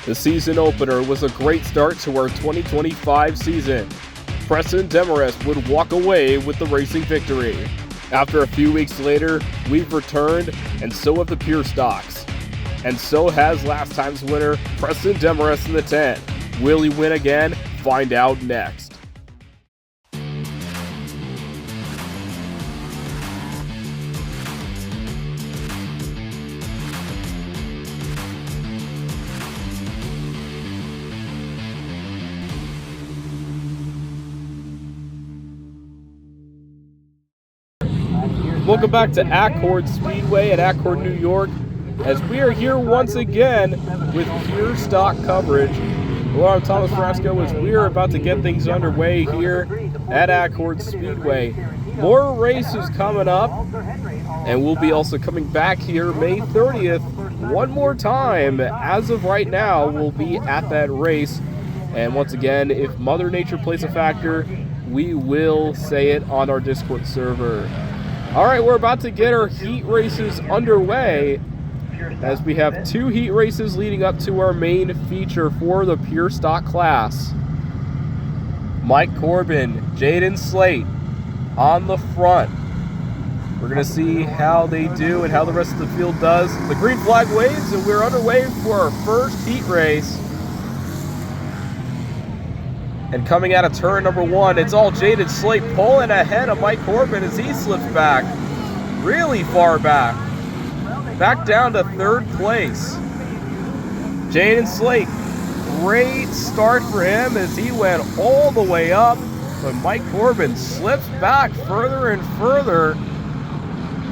The season opener was a great start to our 2025 season. Preston Demarest would walk away with the racing victory. After a few weeks later, we've returned, and so have the pure stocks. And so has last time's winner, Preston Demarest in the 10. Will he win again? Find out next. Welcome back to Accord Speedway at Accord, New York, as we are here once again with pure stock coverage. Hello, I'm Thomas Frasco as we are about to get things underway here at Accord Speedway. More races coming up, and we'll be also coming back here May 30th one more time. As of right now, we'll be at that race, and once again, if Mother Nature plays a factor, we will say it on our Discord server. All right, we're about to get our heat races underway as we have two heat races leading up to our main feature for the pure stock class. Mike Corbin, Jaden Slate on the front. We're going to see how they do and how the rest of the field does. The green flag waves and we're underway for our first heat race. And coming out of turn number one, it's all Jaden Slate pulling ahead of Mike Corbin as he slips back, really far back down to third place. Jaden Slate, great start for him as he went all the way up, but Mike Corbin slips back further and further.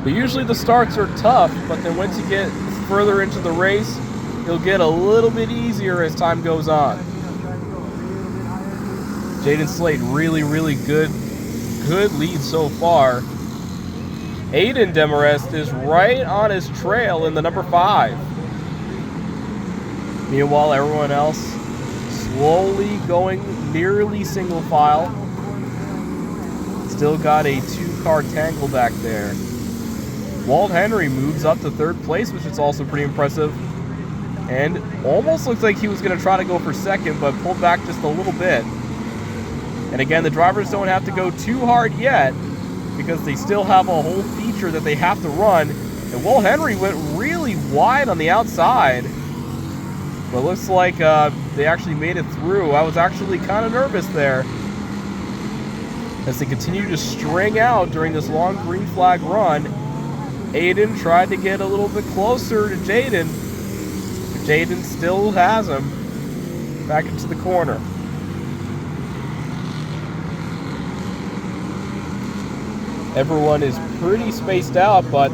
But usually the starts are tough, but then once you get further into the race, it'll get a little bit easier as time goes on. Jaden Slate, really good lead so far. Aiden Demarest is right on his trail in the number 5. Meanwhile, everyone else slowly going nearly single file. Still got a 2-car tangle back there. Walt Henry moves up to third place, which is also pretty impressive. And almost looks like he was going to try to go for second, but pulled back just a little bit. And again, the drivers don't have to go too hard yet because they still have a whole feature that they have to run. And Will Henry went really wide on the outside. But it looks like they actually made it through. I was actually kind of nervous there as they continue to string out during this long green flag run. Aiden tried to get a little bit closer to Jaden, but Jaden still has him back into the corner. Everyone is pretty spaced out, but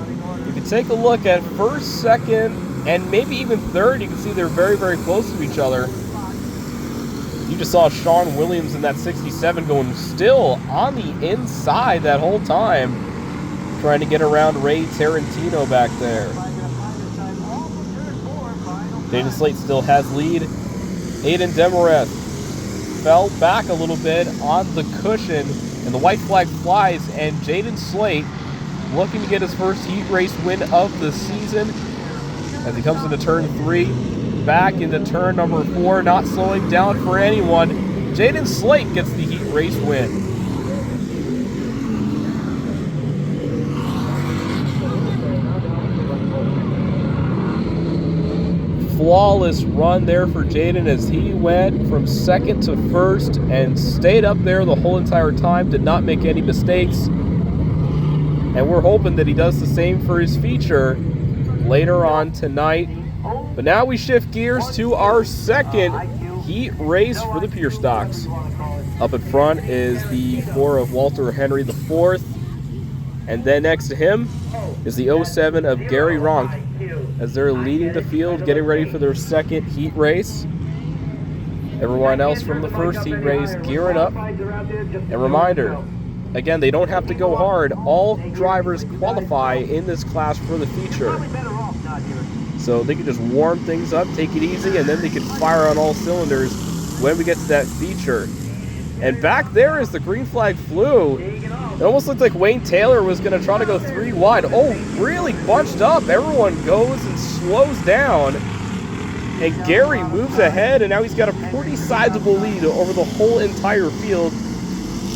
if you take a look at first, second, and maybe even third, you can see they're very close to each other. You just saw Sean Williams in that 67 going still on the inside that whole time, trying to get around Ray Tarantino back there. Jaden Slate still has lead. Aiden Demarest fell back a little bit on the cushion, and the white flag flies, and Jaden Slate looking to get his first heat race win of the season as he comes into turn 3, back into turn number 4, not slowing down for anyone. Jaden Slate gets the heat race win. Flawless run there for Jaden as he went from second to first and stayed up there the whole entire time, did not make any mistakes. And we're hoping that he does the same for his feature later on tonight. But now we shift gears to our second heat race for the pure stocks. Up in front is the 4 of Walter Henry IV, and then next to him is the 07 of Gary Ronk, as they're leading the field, getting ready for their second heat race. Everyone else from the first heat race gearing up. And reminder, again, they don't have to go hard. All drivers qualify in this class for the feature. So they can just warm things up, take it easy, and then they can fire on all cylinders when we get to that feature. And back there as the green flag flew, it almost looked like Wayne Taylor was going to try to go 3 wide. Oh, really bunched up. Everyone goes and slows down. And Gary moves ahead, and now he's got a pretty sizable lead over the whole entire field.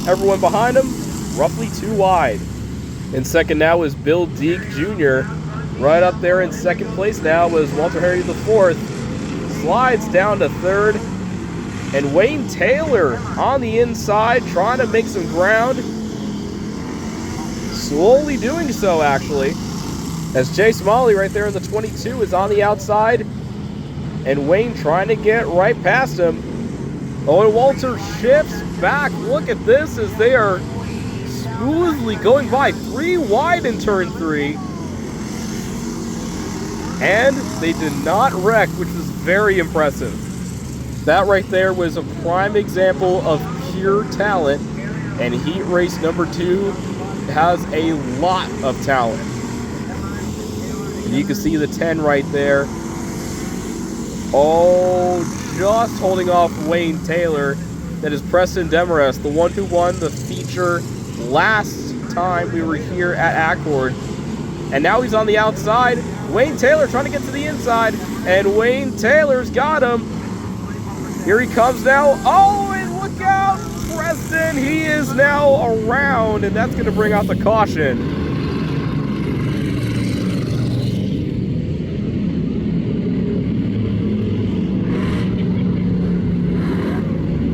Everyone behind him, roughly 2 wide. In second now is Bill Deek Jr. Right up there in second place now was Walter Harry IV. Slides down to third. And Wayne Taylor on the inside trying to make some ground. Slowly doing so, actually. As Jay Smalley right there in the 22 is on the outside. And Wayne trying to get right past him. Owen Walter shifts back. Look at this as they are smoothly going by 3 wide in turn 3. And they did not wreck, which was very impressive. That right there was a prime example of pure talent. And heat race number 2 has a lot of talent. And you can see the 10 right there. Oh, just holding off Wayne Taylor. That is Preston Demarest, the one who won the feature last time we were here at Accord. And now he's on the outside. Wayne Taylor trying to get to the inside. And Wayne Taylor's got him. Here he comes now. Oh, and look out, Preston. He is now around, and that's going to bring out the caution.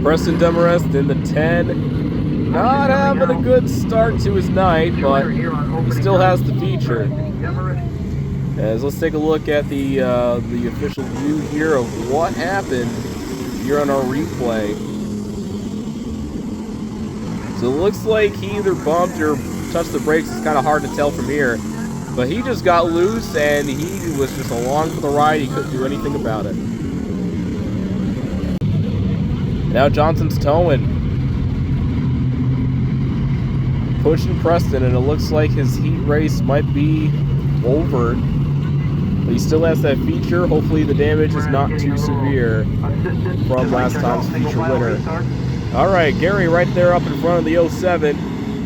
Preston Demarest in the 10, not having a good start to his night, but he still has the feature. As let's take a look at the official view here of what happened here on our replay. So it looks like he either bumped or touched the brakes. It's kind of hard to tell from here, but he just got loose and he was just along for the ride. He couldn't do anything about it. Now Johnson's towing. Pushing Preston, and it looks like his heat race might be over. But he still has that feature. Hopefully the damage is not too severe from last time's feature winner. Alright, Gary right there up in front of the 07.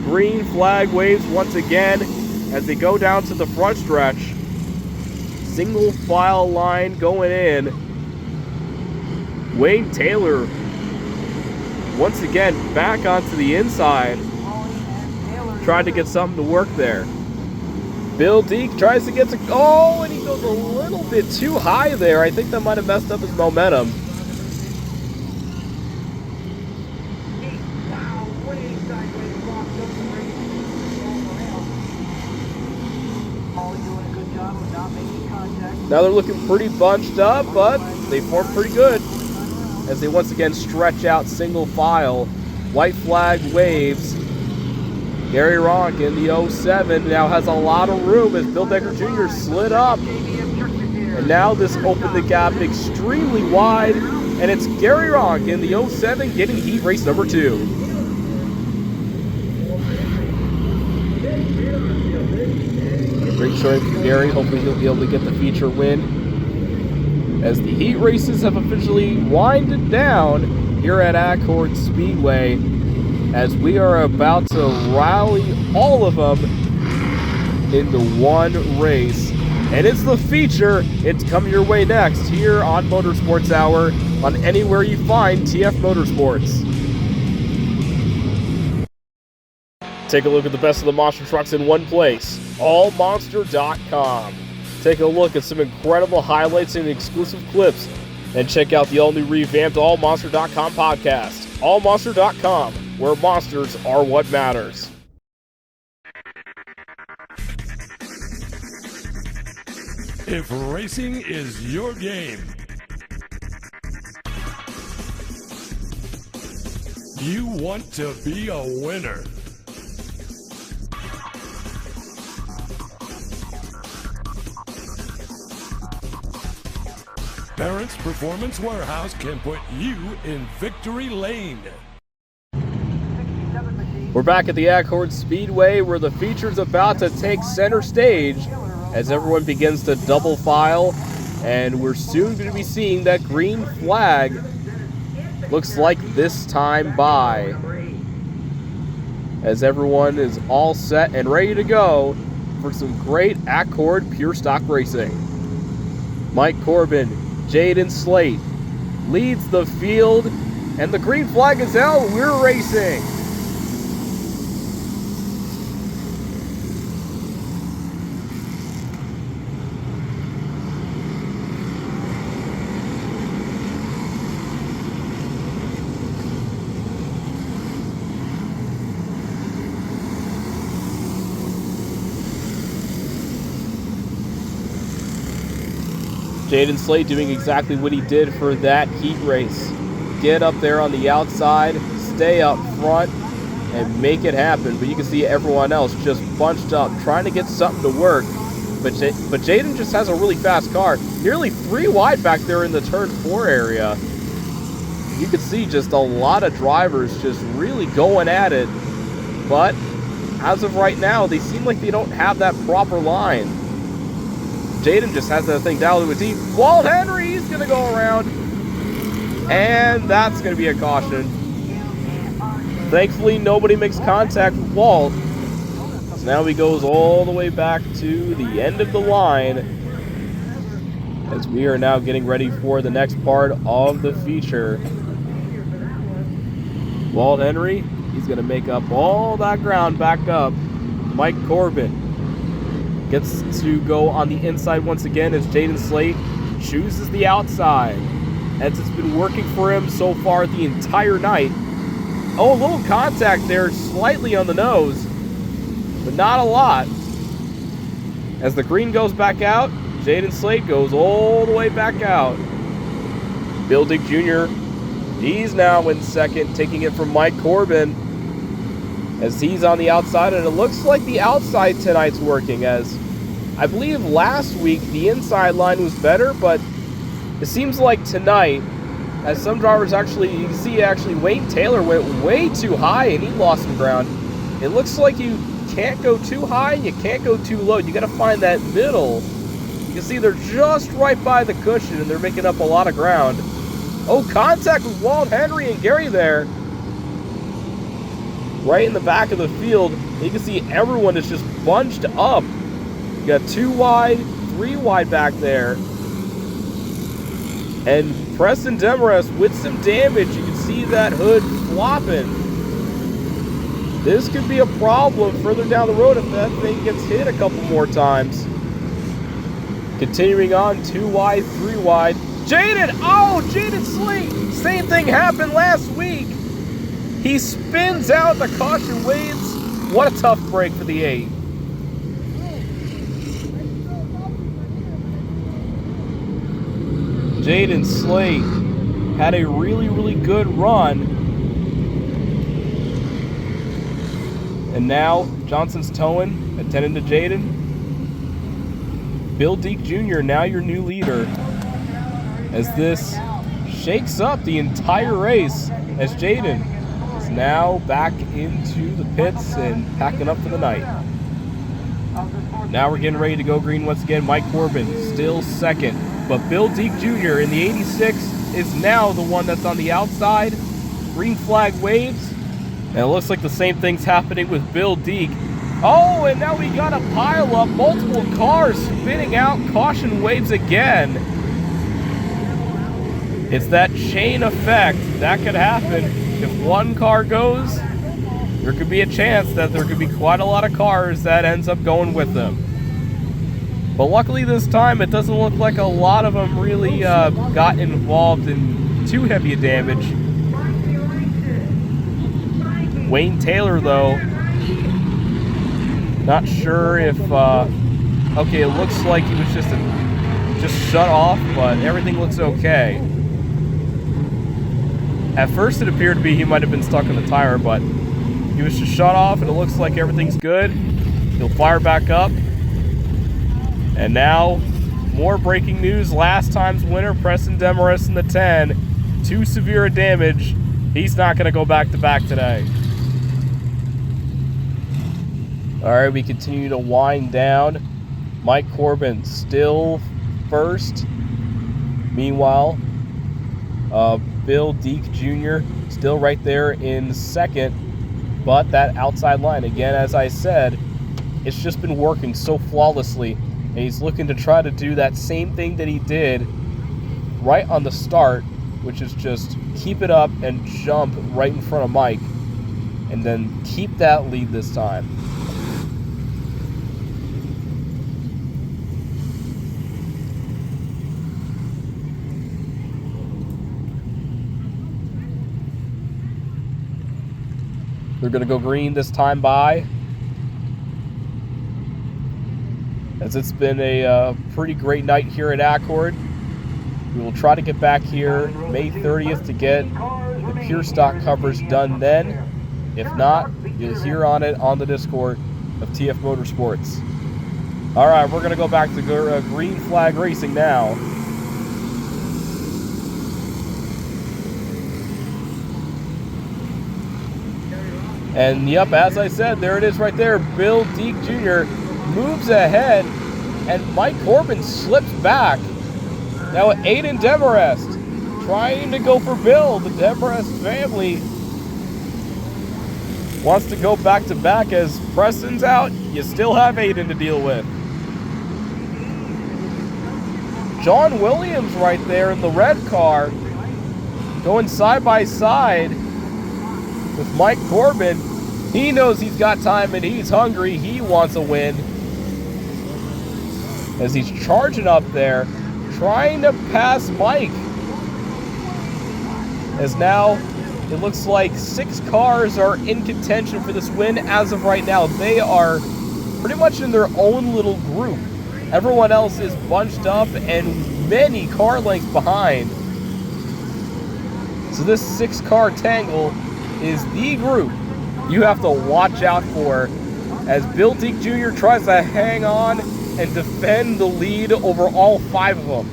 Green flag waves once again as they go down to the front stretch. Single file line going in. Wayne Taylor once again back onto the inside, trying to get something to work there. Bill Deek tries to get to, oh, and he goes a little bit too high there. I think that might have messed up his momentum. Now they're looking pretty bunched up, but they form pretty good as they once again stretch out single file. White flag waves. Gary Ronk in the 07 now has a lot of room as Bill Decker Jr. slid up. And now this opened the gap extremely wide, and it's Gary Ronk in the 07 getting heat race number 2. Great showing from Gary. Hopefully he'll be able to get the feature win. As the heat races have officially winded down here at Accord Speedway, as we are about to rally all of them into one race. And it's the feature. It's coming your way next here on Motorsports Hour on anywhere you find TF Motorsports. Take a look at the best of the monster trucks in one place, allmonster.com. Take a look at some incredible highlights and exclusive clips, and check out the all-new revamped allmonster.com podcast. Allmonster.com, where monsters are what matters. If racing is your game, you want to be a winner. Parents Performance Warehouse can put you in victory lane. We're back at the Accord Speedway where the feature's about to take center stage as everyone begins to double file, and we're soon going to be seeing that green flag. Looks like this time by, as everyone is all set and ready to go for some great Accord pure stock racing. Mike Corbin, Jaden Slate leads the field, and the green flag is out. We're racing. Jaden Slate doing exactly what he did for that heat race. Get up there on the outside, stay up front, and make it happen. But you can see everyone else just bunched up, trying to get something to work. But Jaden just has a really fast car. Nearly 3 wide back there in the turn 4 area. You can see just a lot of drivers just really going at it. But as of right now, they seem like they don't have that proper line. Jaden just has that thing down to a T. Walt Henry's going to go around. And that's going to be a caution. Thankfully, nobody makes contact with Walt. So now he goes all the way back to the end of the line, as we are now getting ready for the next part of the feature. Walt Henry, he's going to make up all that ground back up. Mike Corbin gets to go on the inside once again as Jaden Slate chooses the outside, as it's been working for him so far the entire night. Oh, a little contact there, slightly on the nose, but not a lot. As the green goes back out, Jaden Slate goes all the way back out. Bill Dick Jr., he's now in second, taking it from Mike Corbin, as he's on the outside, and it looks like the outside tonight's working, as I believe last week the inside line was better, but it seems like tonight, as some drivers actually, you can see actually Wayne Taylor went way too high and he lost some ground. It looks like you can't go too high, you can't go too low. You got to find that middle. You can see they're just right by the cushion and they're making up a lot of ground. Oh, contact with Walt Henry and Gary there. Right in the back of the field. You can see everyone is just bunched up. You got 2 wide, 3 wide back there. And Preston Demarest with some damage. You can see that hood flopping. This could be a problem further down the road if that thing gets hit a couple more times. Continuing on, 2 wide, 3 wide. Jaden! Oh, Jaden Slate! Same thing happened last week. He spins out, the caution waves. What a tough break for the 8. Jaden Slate had a really, really good run. And now Johnson's towing, attending to Jaden. Bill Deek Jr., now your new leader. As this shakes up the entire race, as Jaden is now back into the pits and packing up for the night. Now we're getting ready to go green once again. Mike Corbin still second. But Bill Deek Jr. in the 86 is now the one that's on the outside. Green flag waves. And it looks like the same thing's happening with Bill Deek. Oh, and now we got a pile up. Multiple cars spinning out. Caution waves again. It's that chain effect. That could happen. If one car goes, there could be a chance that there could be quite a lot of cars that ends up going with them. But luckily this time, it doesn't look like a lot of them really got involved in too heavy a damage. Wayne Taylor, though, not sure if... okay, it looks like he was just shut off, but everything looks okay. At first, it appeared to be he might have been stuck in the tire, but he was just shut off, and it looks like everything's good. He'll fire back up. And now, more breaking news. Last time's winner, Preston Demarest in the 10. Too severe a damage. He's not going to go back-to-back today. All right, we continue to wind down. Mike Corbin still first. Meanwhile, Bill Deek Jr. still right there in second. But that outside line, again, as I said, it's just been working so flawlessly. And he's looking to try to do that same thing that he did right on the start, which is just keep it up and jump right in front of Mike, and then keep that lead this time. They're going to go green this time by, as it's been a pretty great night here at Accord. We will try to get back here May 30th to get the pure stock coverage done then. If not, you'll hear on it on the Discord of TF Motorsports. All right, we're going to go back to green flag racing now. And yep, as I said, there it is right there. Bill Deek Jr. moves ahead, and Mike Corbin slips back. Now Aiden Demarest trying to go for Bill. The Demarest family wants to go back to back. As Preston's out, you still have Aiden to deal with. John Williams right there in the red car, going side by side with Mike Corbin. He knows he's got time and he's hungry. He wants a win, as he's charging up there, trying to pass Mike. As now it looks like 6 cars are in contention for this win as of right now. They are pretty much in their own little group. Everyone else is bunched up and many car lengths behind. So this 6-car tangle is the group you have to watch out for, as Bill Deek Jr. tries to hang on and defend the lead over all 5 of them.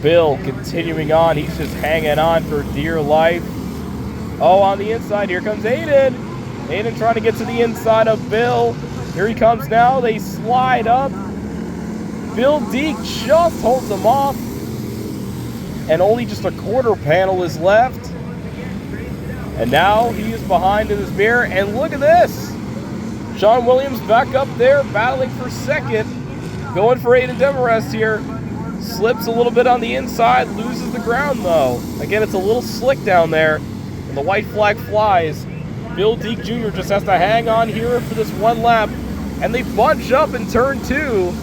Bill continuing on. He's just hanging on for dear life. Oh, on the inside, here comes Aiden. Aiden trying to get to the inside of Bill. Here he comes now. They slide up. Bill Deek just holds them off. And only just a quarter panel is left. And now he is behind in his mirror. And look at this. Sean Williams back up there, battling for second. Going for Aiden Demarest here. Slips a little bit on the inside, loses the ground though. Again, it's a little slick down there, and the white flag flies. Bill Deek Jr. just has to hang on here for this one lap, and they bunch up in turn 2.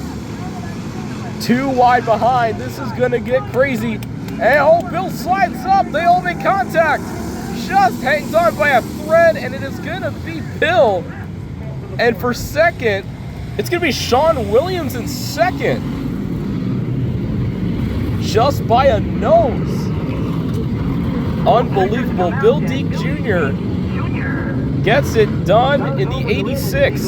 2 wide behind. This is gonna get crazy. And oh, Bill slides up. They all make contact. Just hangs on by a thread, and it is gonna be Bill. And for second, it's gonna be Sean Williams in second. Just by a nose. Unbelievable. Bill Deek Jr. gets it done in the 86.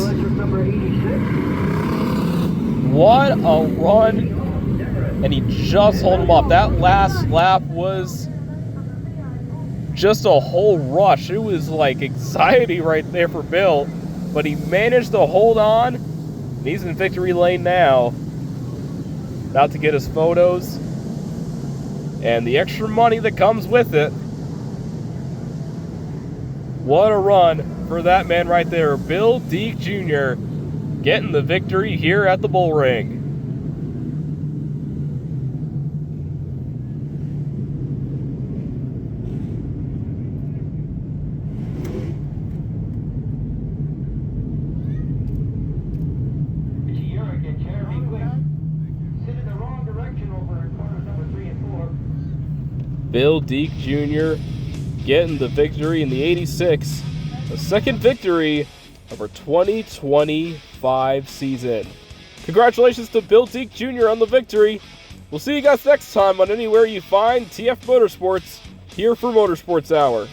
What a run. And he just held him up. That last lap was just a whole rush. It was like anxiety right there for Bill. But he managed to hold on. He's in victory lane now. About to get his photos and the extra money that comes with it. What a run for that man right there. Bill Deek Jr. getting the victory here at the BullRing. Bill Deek Jr. getting the victory in the 86. The second victory of our 2025 season. Congratulations to Bill Deek Jr. on the victory. We'll see you guys next time on Anywhere You Find TF Motorsports, here for Motorsports Hour.